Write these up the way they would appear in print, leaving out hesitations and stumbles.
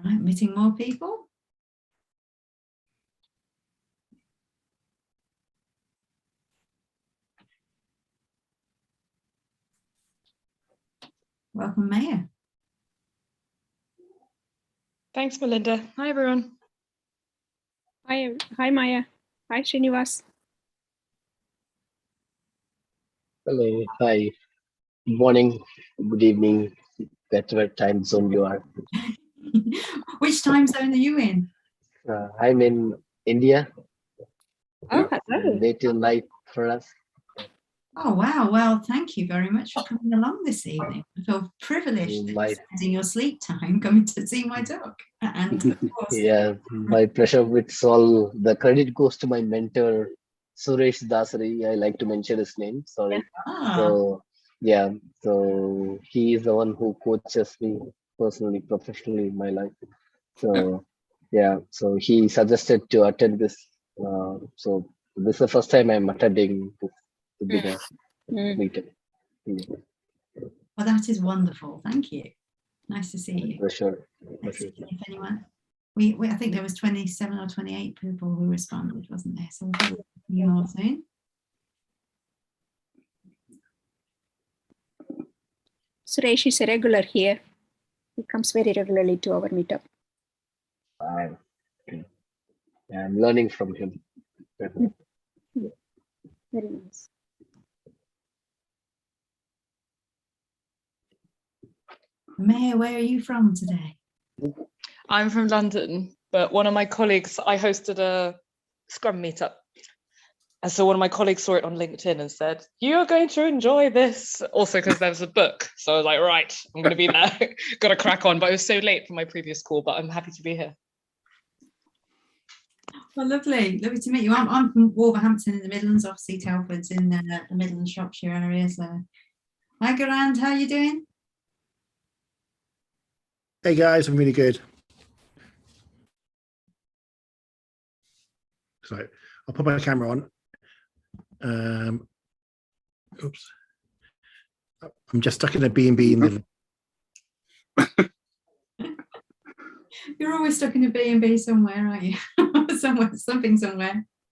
Right, meeting more people. Welcome, Maya. Thanks, Melinda. Hi, everyone. Hi, Maya. Hi, Srinivas. Hello, hi. Good morning, good evening, whatever time zone you are. Which time zone are you in? I'm in India, Oh, hello. native night for us. Oh, wow. Well, thank you very much for coming along this evening. I feel privileged that you're spending your sleep time coming to see my dog. And of course, Yeah, my pleasure. It's all the credit goes to my mentor, Suresh Dasari. I like to mention his name. Sorry. So, yeah, so he is the one who coaches me personally, professionally in my life. So, yeah, so he suggested to attend this. So this is the first time I'm attending this meeting. Yeah. well, that is wonderful. Thank you. Nice to see you. For sure. Let's see if anyone. We I think there was 27 or 28 people who responded, wasn't there? So we'll do a few more soon. Suresh is a regular here. He comes very regularly to our meetup. Yeah, I'm learning from him. Very nice. Maya, where are you from today? I'm from London, but one of my colleagues, I hosted a Scrum meetup. And so one of my colleagues saw it on LinkedIn and said, "You're going to enjoy this." Also, because there's a book. So I was like, right, I'm going to be there. Got to crack on. But it was so late for my previous call, but I'm happy to be here. Well, lovely to meet you. I'm from Wolverhampton in the Midlands, obviously Telford's in the Midlands, Shropshire area. So, hi, Garand, how are you doing? Hey guys, I'm really good. So I'll put my camera on. Oops. I'm just stuck in a B&B in the. You're always stuck in a B&B somewhere, aren't you? somewhere.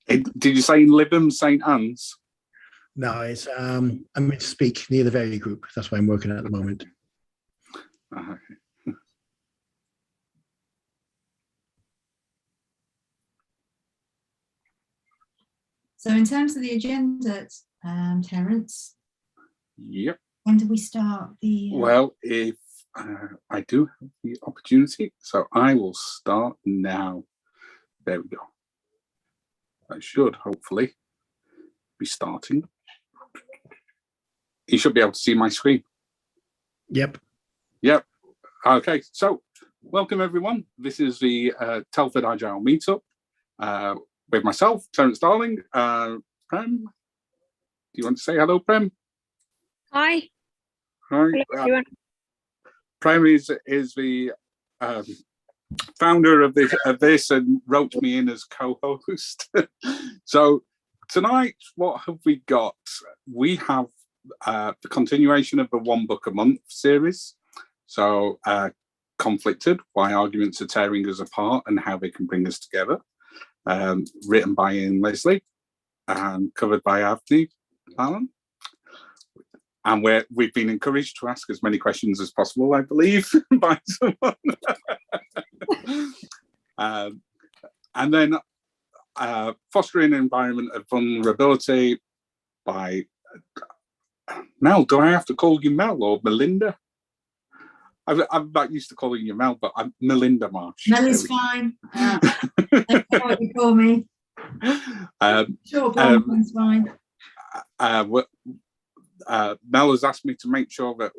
Did you say in Lytham, St Anne's? No, it's I'm in Speak near the Very Group. That's where I'm working at the moment. So in terms of the agenda, Terence. Yep. When do we start the? Well, if I do have the opportunity, so I will start now. There we go. I should hopefully be starting. You should be able to see my screen. Yep. Yep. Okay. So welcome everyone. This is the Telford Agile Meetup with myself, Terence Darling. Prem, do you want to say hello, Prem? Hi. Hi. Hello, everyone. Prem is the founder of this and wrote me in as co-host. So tonight, what have we got? We have the continuation of the One Book a Month series. So Conflicted, Why Arguments Are Tearing Us Apart and How They Can Bring Us Together. Written by Ian Leslie and covered by Avni Balan. And we've been encouraged to ask as many questions as possible, I believe, by someone. And then Fostering an Environment of Vulnerability by Mel. Do I have to call you Mel or Melinda? I'm not used to calling you Mel, but I'm Melinda Marsh. Mel is fine. That's what you call me. Sure, is fine. Mel has asked me to make sure that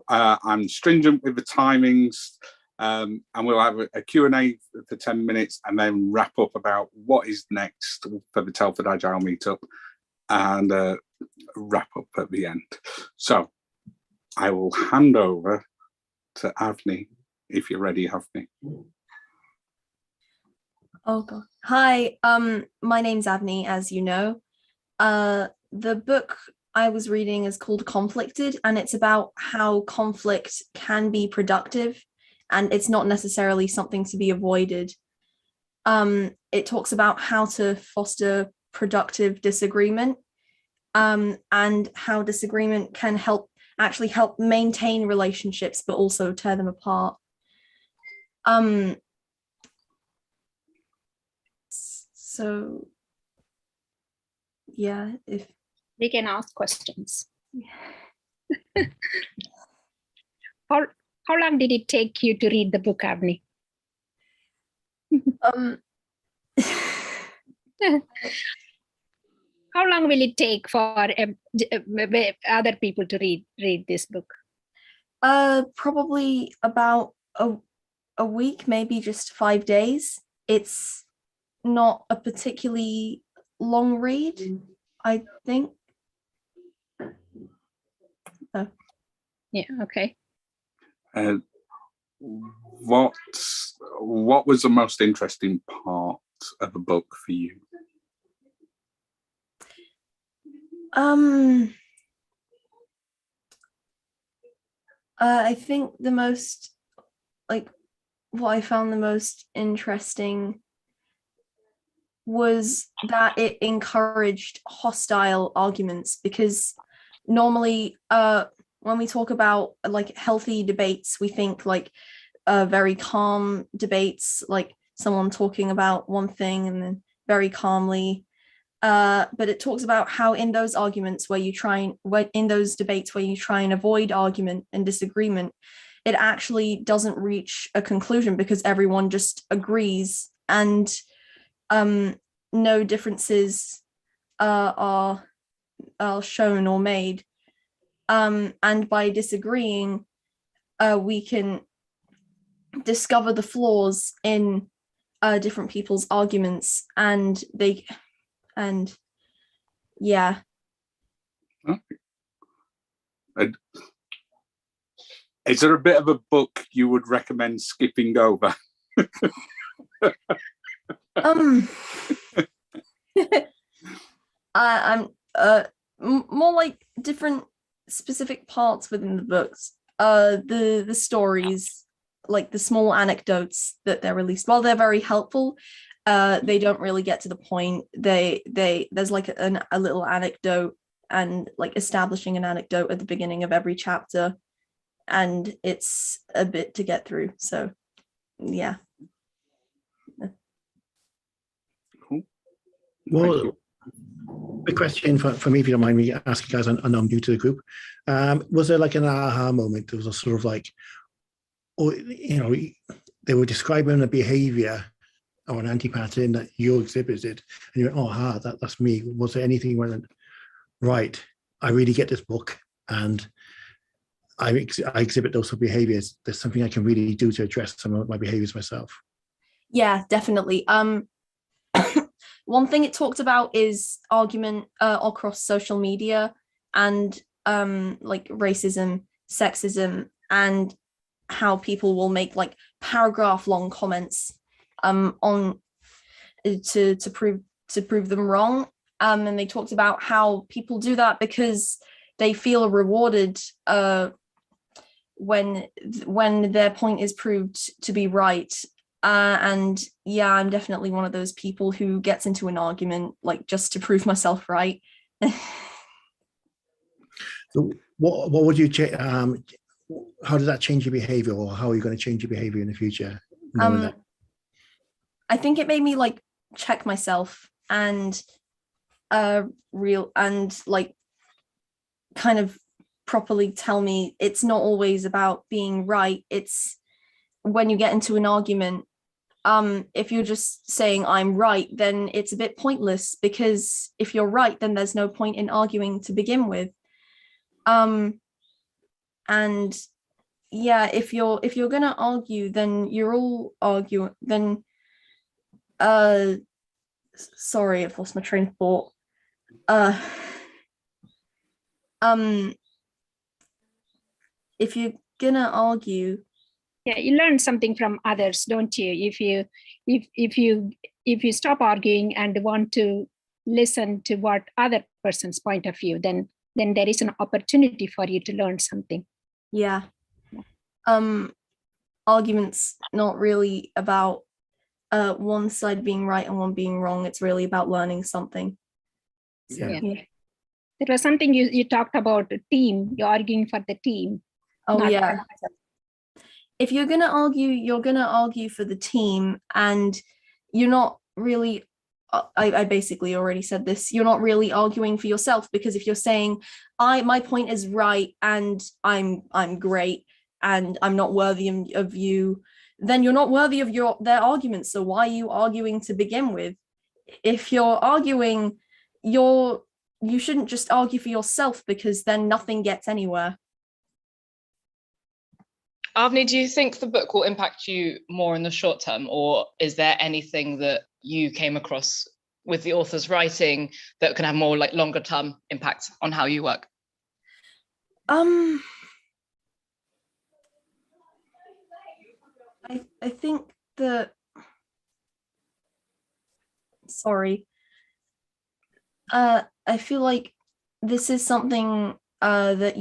I'm stringent with the timings, and we'll have a Q&A for 10 minutes and then wrap up about what is next for the Telford Agile Meetup and wrap up at the end. So I will hand over to Avni, if you're ready, Avni. Oh God. Hi, my name's Avni, as you know. The book I was reading is called Conflicted, and it's about how conflict can be productive and it's not necessarily something to be avoided. It talks about how to foster productive disagreement, and how disagreement can actually help maintain relationships, but also tear them apart. So yeah, if we can ask questions. How long did it take you to read the book, Avni? How long will it take for other people to read this book? Probably about a week, maybe just 5 days. It's not a particularly long read, I think. Oh. Yeah, okay. What was the most interesting part of the book for you? I think the most, like, what I found the most interesting was that it encouraged hostile arguments, because normally when we talk about like healthy debates, we think like very calm debates, like someone talking about one thing and then very calmly. But it talks about how in those arguments where you try and in those debates where you try and avoid argument and disagreement, it actually doesn't reach a conclusion because everyone just agrees, and no differences are shown or made. And by disagreeing, we can discover the flaws in different people's arguments, and yeah. Is there a bit of a book you would recommend skipping over? I'm more like different specific parts within the books. The stories, like the small anecdotes that they're released, while they're very helpful, they don't really get to the point. There's like a little anecdote and like establishing an anecdote at the beginning of every chapter, and it's a bit to get through. So yeah. Cool. Well, a question for me, if you don't mind me asking, guys, and I'm new to the group. Was there like an aha moment? It was a sort of like, oh, you know, they were describing a behavior or an anti-pattern that you exhibited, and you went, oh, that's me. Was there anything where, right, I really get this book, and I exhibit those sort of behaviors. There's something I can really do to address some of my behaviors myself. Yeah, definitely. One thing it talked about is argument across social media, and like racism, sexism, and how people will make like paragraph long comments on to prove them wrong. And they talked about how people do that because they feel rewarded when their point is proved to be right. And yeah, I'm definitely one of those people who gets into an argument like just to prove myself right. So what would you change? How does that change your behavior, or how are you going to change your behavior in the future? I think it made me like check myself and like kind of properly tell me it's not always about being right. It's when you get into an argument, if you're just saying I'm right, then it's a bit pointless, because if you're right, then there's no point in arguing to begin with. And yeah, if you're gonna argue, then you're all arguing. Then sorry, I've lost my train of thought. If you're gonna argue, yeah, you learn something from others, don't you? If you stop arguing and want to listen to what other person's point of view, then there is an opportunity for you to learn something. Yeah. argument's not really about one side being right and one being wrong. It's really about learning something. So, Yeah. There was something you talked about, a team. You're arguing for the team. Oh yeah. If you're gonna argue, you're gonna argue for the team, and you're not really. I basically already said this. You're not really arguing for yourself, because if you're saying, my point is right and I'm great and I'm not worthy of you, then you're not worthy of their arguments. So why are you arguing to begin with? If you're arguing, you shouldn't just argue for yourself, because then nothing gets anywhere. Avni, do you think the book will impact you more in the short term, or is there anything that you came across with the author's writing that can have more like longer term impact on how you work? I think that, sorry, I feel like this is something that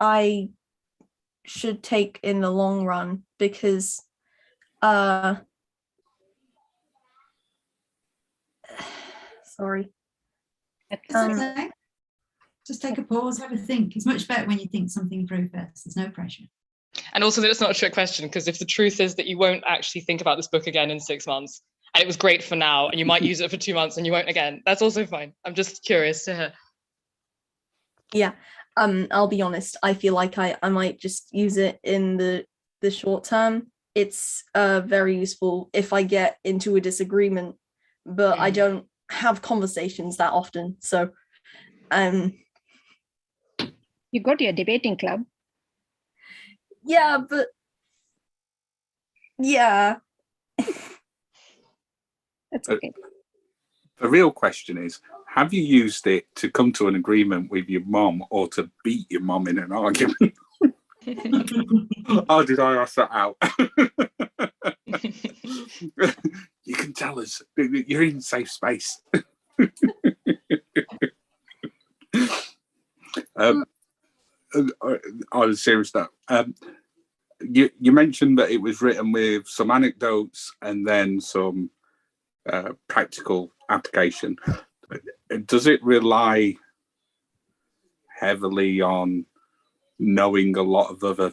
I should take in the long run, because sorry. It's okay. Just take a pause, have a think. It's much better when you think something through first. There's no pressure. And also that it's not a trick question, because if the truth is that you won't actually think about this book again in 6 months, and it was great for now, and you might use it for 2 months and you won't again, that's also fine. I'm just curious to hear. Yeah, I'll be honest. I feel like I might just use it in the short term. It's very useful if I get into a disagreement, but I don't have conversations that often. So, you go to your debating club. Yeah, but yeah. That's okay. The real question is, have you used it to come to an agreement with your mom, or to beat your mom in an argument? Oh, did I ask that out? You can tell us. You're in safe space. On a serious note, you mentioned that it was written with some anecdotes and then some practical application. Does it rely heavily on knowing a lot of other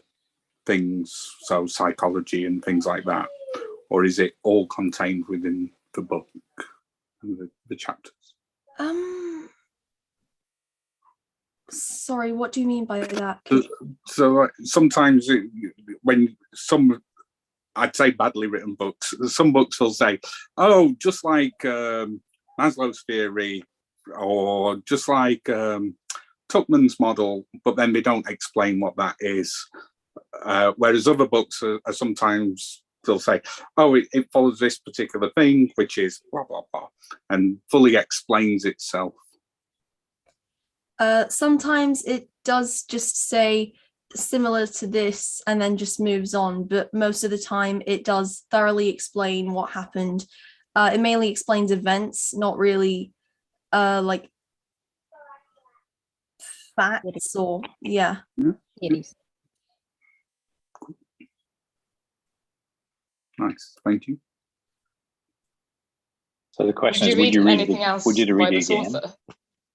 things, so psychology and things like that, or is it all contained within the book and the chapters? Sorry, what do you mean by that? So sometimes when some, I'd say badly written books, some books will say, oh, just like Maslow's theory, or just like Tuckman's model, but then they don't explain what that is. Whereas other books are sometimes, they'll say, oh, it follows this particular thing, which is blah, blah, blah, and fully explains itself. Sometimes it does just say similar to this and then just moves on, but most of the time it does thoroughly explain what happened. It mainly explains events, not really like facts or yeah. It is. Nice, thank you. So the question is, would you read anything else would you by read it this again?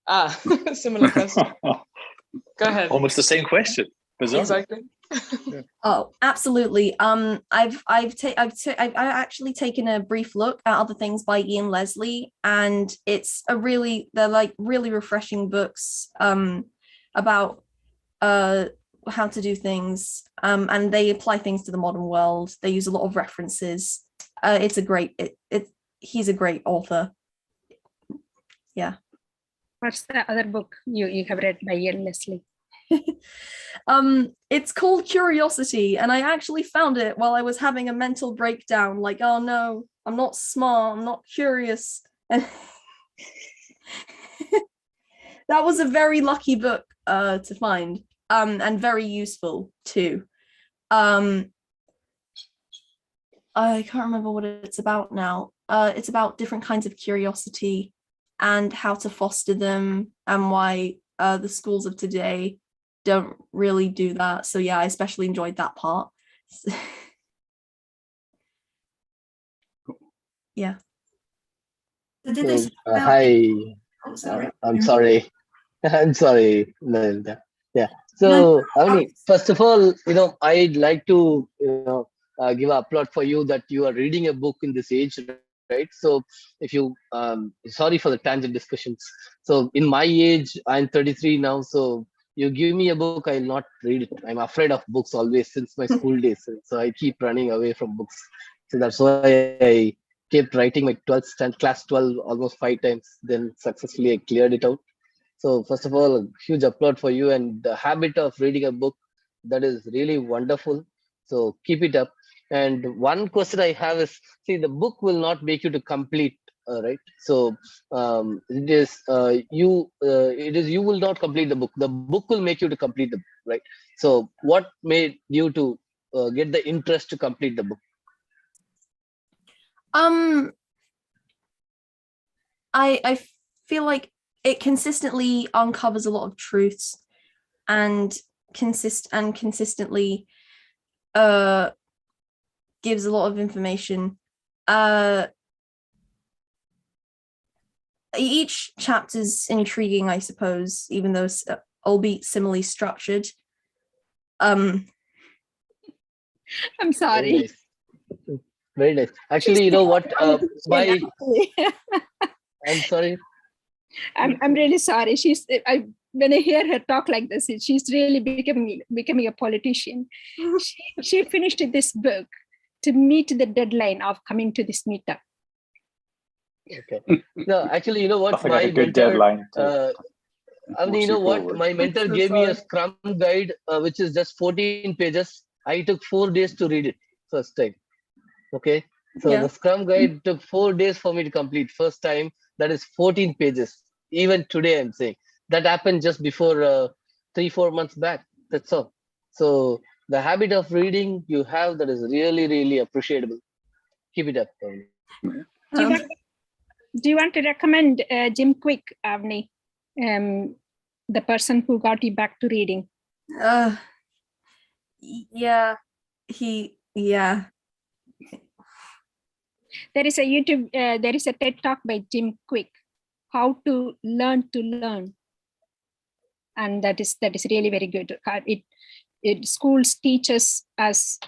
author? Similar question. Go ahead. Almost the same question. Bizarre. Exactly. Oh, absolutely. I've actually taken a brief look at other things by Ian Leslie, and they're like really refreshing books about how to do things, and they apply things to the modern world. They use a lot of references. It's a great he's a great author. Yeah. What's the other book you have read by Ian Leslie? It's called Curiosity, and I actually found it while I was having a mental breakdown, like, oh no, I'm not smart, I'm not curious. And that was a very lucky book to find, and very useful too. I can't remember what it's about now. It's about different kinds of curiosity and how to foster them, and why the schools of today don't really do that. So yeah, I especially enjoyed that part. Yeah. Hi. I'm sorry. I'm sorry, Melinda. Yeah. So, Avni, first of all, I'd like to, give an applaud for you that you are reading a book in this age, right? So, if you, sorry for the tangent discussions. So, in my age, I'm 33 now. So, you give me a book, I'll not read it. I'm afraid of books always since my school days. So, I keep running away from books. So, that's why I kept writing my 12th stand, class 12 almost 5 times. Then successfully I cleared it out. So first of all, a huge applaud for you and the habit of reading a book. That is really wonderful. So keep it up. And one question I have is, see, the book will not make you to complete, right? So it is you will not complete the book. The book will make you to complete the book, right? So what made you to get the interest to complete the book? I feel like it consistently uncovers a lot of truths and consistently gives a lot of information. Each chapter's intriguing, I suppose, even though it's albeit similarly structured. I'm sorry. Very nice. Very nice. Actually, you know what? I'm sorry. I'm really sorry. When I hear her talk like this, she's really becoming a politician. She finished this book to meet the deadline of coming to this meetup. Okay. No, actually, you know what? My mentor, Avni, you know what? My mentor gave me a Scrum guide, which is just 14 pages. I took 4 days to read it first time. Okay. So the Scrum guide took 4 days for me to complete first time. That is 14 pages. Even today, I'm saying that happened just before 3-4 months back. That's all. So the habit of reading you have, that is really, really appreciable. Keep it up. Do you want to recommend Jim Quick, Avni, the person who got you back to reading? Yeah. There is a YouTube, there is a TED Talk by Jim Quick, How to Learn. And that is really very good. Schools teaches us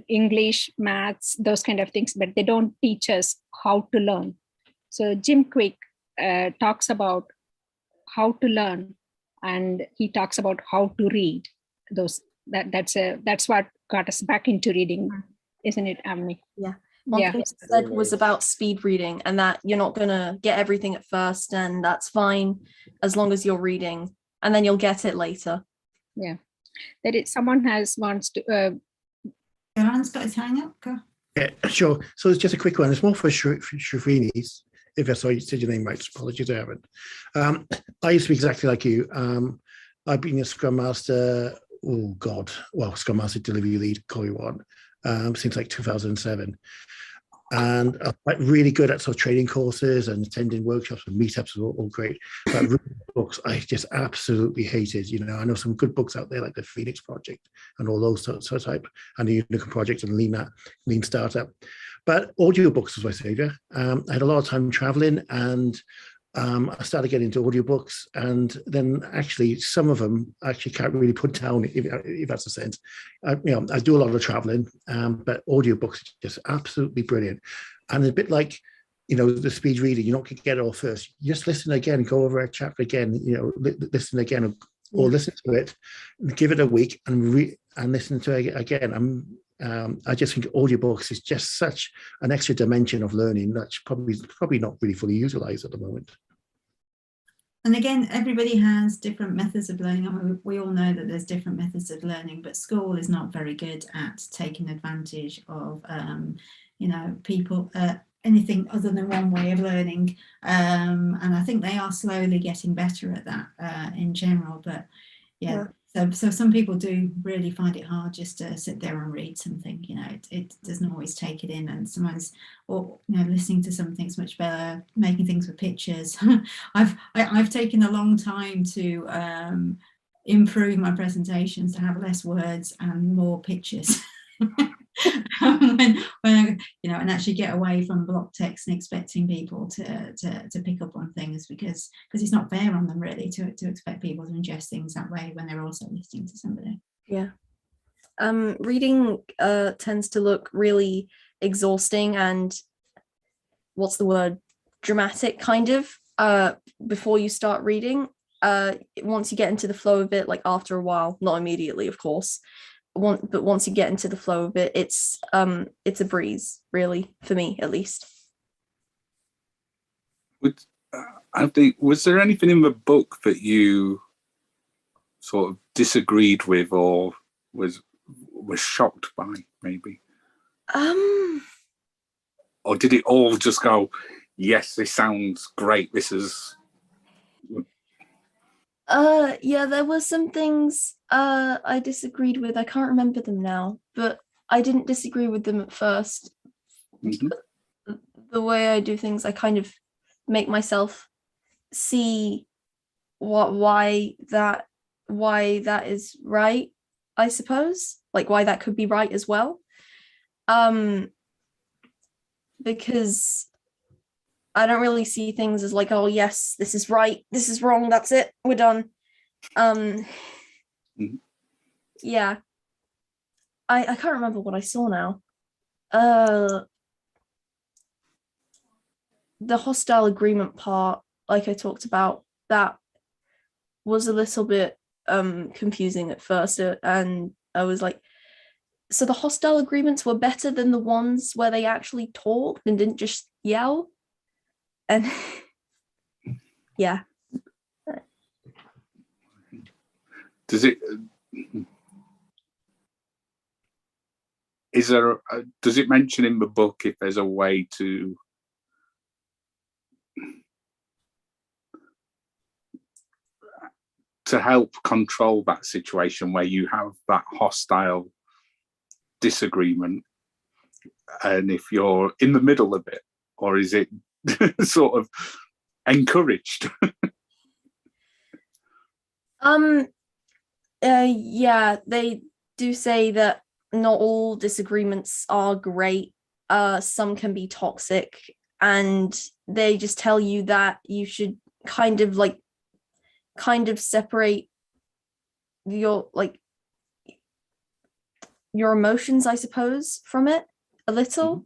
English, maths, those kind of things, but they don't teach us how to learn. So Jim Quick talks about how to learn, and he talks about how to read. That's what got us back into reading, isn't it, Avni? Yeah. One thing he said was about speed reading, and that you're not gonna get everything at first, and that's fine as long as you're reading, and then you'll get it later. Yeah. That it someone wants to Balan's got his hand up. Go. Yeah, sure. So it's just a quick one. It's more for Shrivini's. If I saw you said your name right, apologies, I haven't. I used to be exactly like you. I've been a Scrum Master. Oh God, well, Scrum Master Delivery Lead, call you one, since like 2007. And I'm like really good at sort of training courses and attending workshops and meetups are all great. But reading books, I just absolutely hated. You know, I know some good books out there like the Phoenix Project and all those sort of type, and the Unicorn Project and Lean Startup. But audiobooks was my savior. I had a lot of time traveling, and I started getting into audiobooks, and then actually some of them actually can't really put down, if that's a sense. I do a lot of traveling, but audiobooks are just absolutely brilliant. And a bit like, the speed reading, you're not going to get it all first. You just listen again, go over a chapter again, listen again, or listen to it, give it a week and listen to it again. I just think audiobooks is just such an extra dimension of learning that's probably not really fully utilized at the moment. And again, everybody has different methods of learning. I mean, we all know that there's different methods of learning, but school is not very good at taking advantage of, people, anything other than one way of learning. And I think they are slowly getting better at that in general. But yeah. So some people do really find it hard just to sit there and read something. It doesn't always take it in, and sometimes, listening to something's much better. Making things with pictures. I've taken a long time to improve my presentations to have less words and more pictures. when I, and actually get away from block text and expecting people to pick up on things, because it's not fair on them really to expect people to ingest things that way when they're also listening to somebody. Yeah. Reading tends to look really exhausting and what's the word, dramatic kind of before you start reading. Once you get into the flow of it, like after a while, not immediately of course, but once you get into the flow of it, it's a breeze really, for me at least. I think, was there anything in the book that you sort of disagreed with or was shocked by, maybe? Or did it all just go, yes, this sounds great, this is... Yeah, there were some things I disagreed with. I can't remember them now, but I didn't disagree with them at first. Mm-hmm. The way I do things, I kind of make myself see why that is right, I suppose, like why that could be right as well. Because I don't really see things as like, oh yes, this is right, this is wrong, that's it, we're done. Yeah. I can't remember what I saw now. The hostile agreement part, like I talked about, that was a little bit confusing at first, and I was like, so the hostile agreements were better than the ones where they actually talked and didn't just yell? And yeah. Does it mention in the book if there's a way to help control that situation where you have that hostile disagreement, and if you're in the middle of it, or is it sort of encouraged? Yeah, they do say that not all disagreements are great. Some can be toxic, and they just tell you that you should kind of separate your emotions, I suppose, from it a little.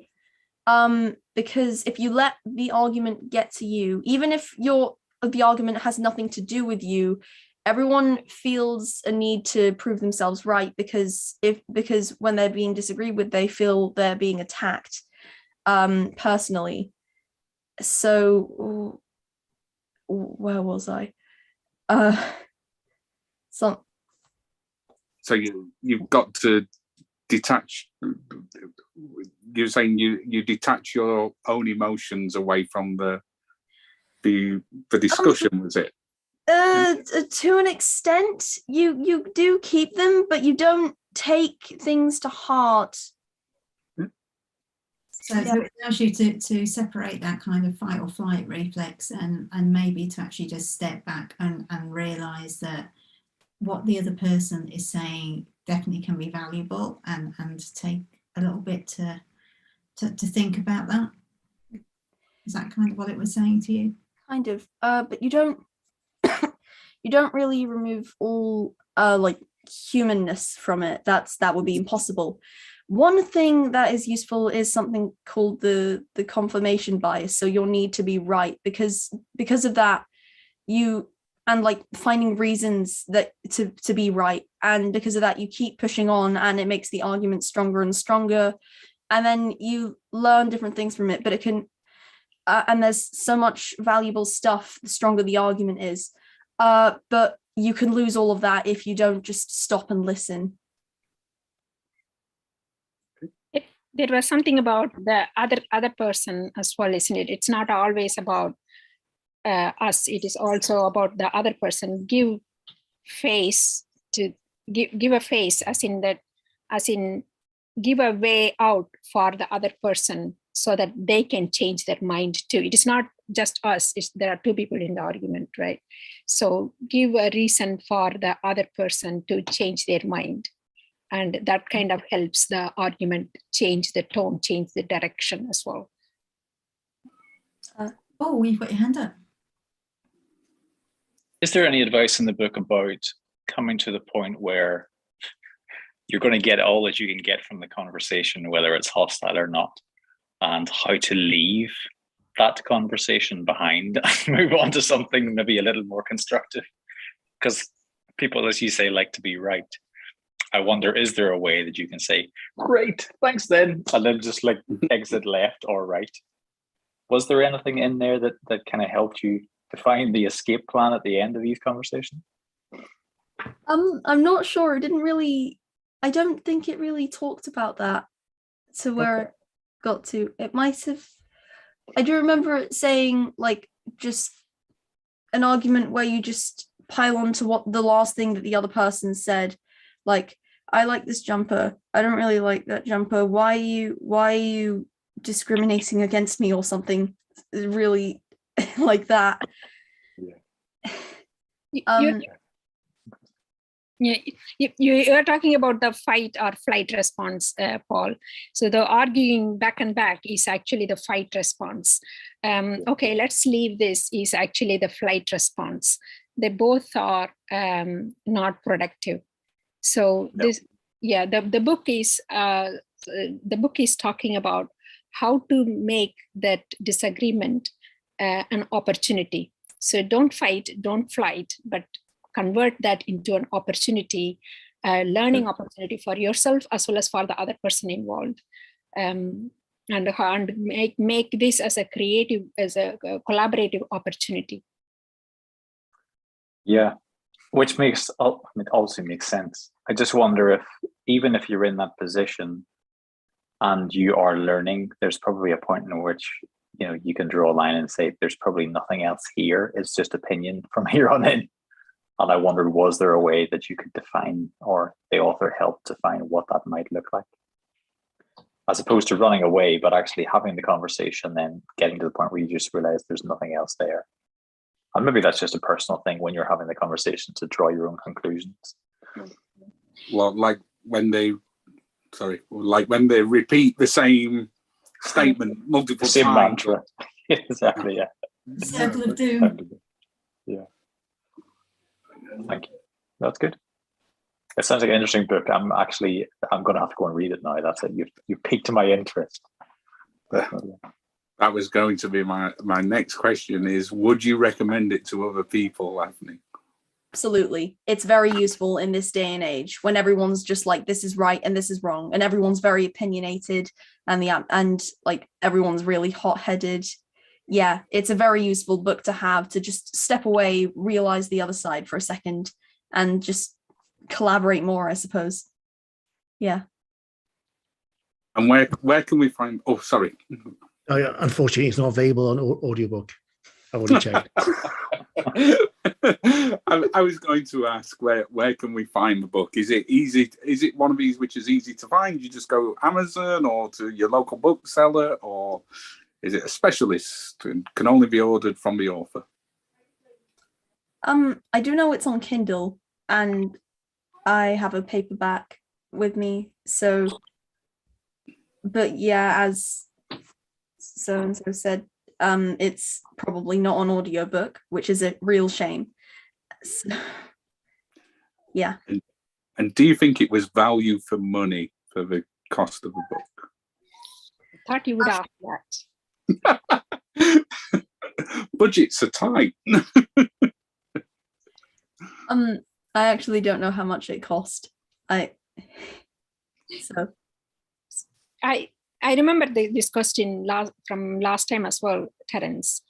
Because if you let the argument get to you, even if the argument has nothing to do with you, everyone feels a need to prove themselves right, because when they're being disagreed with, they feel they're being attacked personally. So where was I? So you've got to detach. You're saying you detach your own emotions away from the discussion, was it? To an extent, you do keep them, but you don't take things to heart. So it allows you to separate that kind of fight or flight reflex, and maybe to actually just step back and realise that what the other person is saying definitely can be valuable, and take a little bit to think about that. Is that kind of what it was saying to you? Kind of, but you don't really remove all humanness from it. That would be impossible. One thing that is useful is something called the confirmation bias. So you'll need to be right, because of that, finding reasons that to be right, and because of that you keep pushing on, and it makes the argument stronger and stronger, and then you learn different things from it. But it can and there's so much valuable stuff the stronger the argument is, but you can lose all of that if you don't just stop and listen. There was something about the other person as well, isn't it? It's not always about us. It is also about the other person. Give face to give a face, as in give a way out for the other person so that they can change their mind too. It is not just us, there are two people in the argument, right? So give a reason for the other person to change their mind. And that kind of helps the argument change the tone, change the direction as well. Oh, you've got your hand up. Is there any advice in the book about coming to the point where you're going to get all that you can get from the conversation, whether it's hostile or not, and how to leave that conversation behind and move on to something maybe a little more constructive? Because people, as you say, like to be right. I wonder, is there a way that you can say, great, thanks then, and then just like exit left or right? Was there anything in there that kind of helped you define the escape plan at the end of these conversations? I'm not sure. It didn't really, I don't think it really talked about that to where it got to. It might have, I do remember it saying like just an argument where you just pile on to what the last thing that the other person said. Like, I like this jumper. I don't really like that jumper. Why are you discriminating against me or something really like that? You're talking about the fight or flight response, Paul. So the arguing back and back is actually the fight response. Okay, let's leave this is actually the flight response. They both are not productive. So the book is talking about how to make that disagreement an opportunity. So don't fight, don't flight, but convert that into an opportunity, learning opportunity for yourself as well as for the other person involved, and make this as a creative, as a collaborative opportunity. Yeah, which makes, I mean, obviously makes sense. I just wonder if, even if you're in that position and you are learning, there's probably a point in which, you know, you can draw a line and say, there's probably nothing else here. It's just opinion from here on in. And I wondered, was there a way that you could define, or the author helped define what that might look like? As opposed to running away, but actually having the conversation, then getting to the point where you just realize there's nothing else there. And maybe that's just a personal thing when you're having the conversation to draw your own conclusions. Well, like when they repeat the same statement multiple same times. Mantra. Exactly, yeah. Circle of doom. Yeah. Thank you. That's good. It sounds like an interesting book. I'm going to have to go and read it now. That's it. You piqued my interest. That was going to be my next question is, would you recommend it to other people, Avni? Absolutely. It's very useful in this day and age when everyone's just like, this is right and this is wrong, and everyone's very opinionated and like everyone's really hot-headed. Yeah, it's a very useful book to have, to just step away, realize the other side for a second, and just collaborate more, I suppose. Yeah. And where can we find? Oh, sorry. Unfortunately, it's not available on audiobook. I already checked. I was going to ask where can we find the book? Is it easy? Is it one of these which is easy to find? You just go Amazon or to your local bookseller, or is it a specialist and can only be ordered from the author? I do know it's on Kindle, and I have a paperback with me. So, but yeah, as so-and-so said, it's probably not on audiobook, which is a real shame. So, yeah. And do you think it was value for money for the cost of the book? I thought you would ask that. Budgets are tight. I actually don't know how much it cost. I remember this question from last time as well, Terence.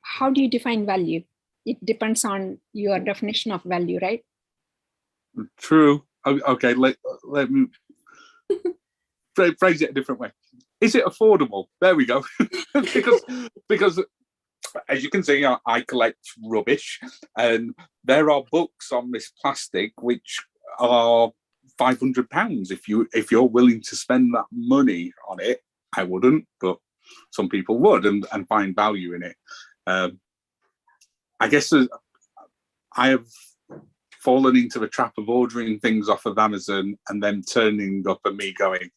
How do you define value? It depends on your definition of value, right? True. Okay, let me phrase it a different way. Is it affordable? There we go. because as you can see, I collect rubbish, and there are books on this plastic which are £500 if you're willing to spend that money on it. I wouldn't, but some people would and find value in it. I guess I have fallen into the trap of ordering things off of Amazon and then turning up and me going,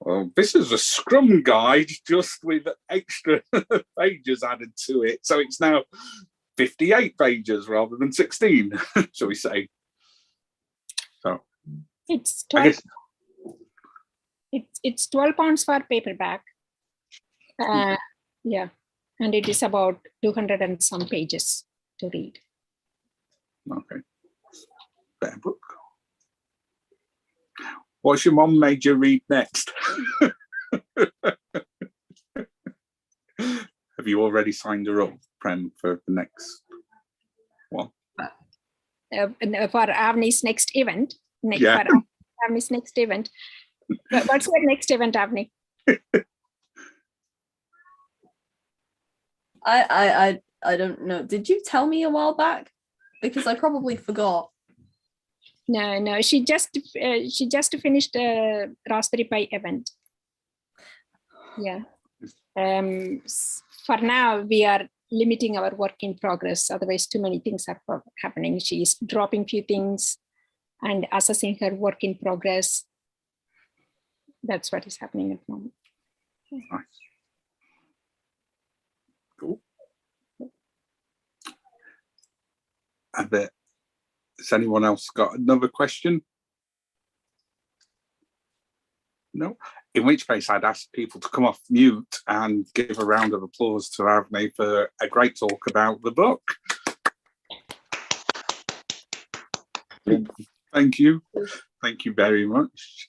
well, this is a Scrum guide just with extra pages added to it. So it's now 58 pages rather than 16, shall we say. So it's 12, it's £12 for paperback. Yeah, and it is about 200 and some pages to read. Okay, better book. What's your mom made you read next? Have you already signed her up, Prem, for the next one? For Avni's next event. Yeah. For Avni's next event. What's your next event, Avni? I don't know. Did you tell me a while back? Because I probably forgot. No. She just finished a Raspberry Pi event. Yeah. For now, we are limiting our work in progress. Otherwise, too many things are happening. She's dropping few things and assessing her work in progress. That's what is happening at the moment. Nice. Cool. Has anyone else got another question? No? In which case, I'd ask people to come off mute and give a round of applause to Avni for a great talk about the book. Thank you. Thank you very much.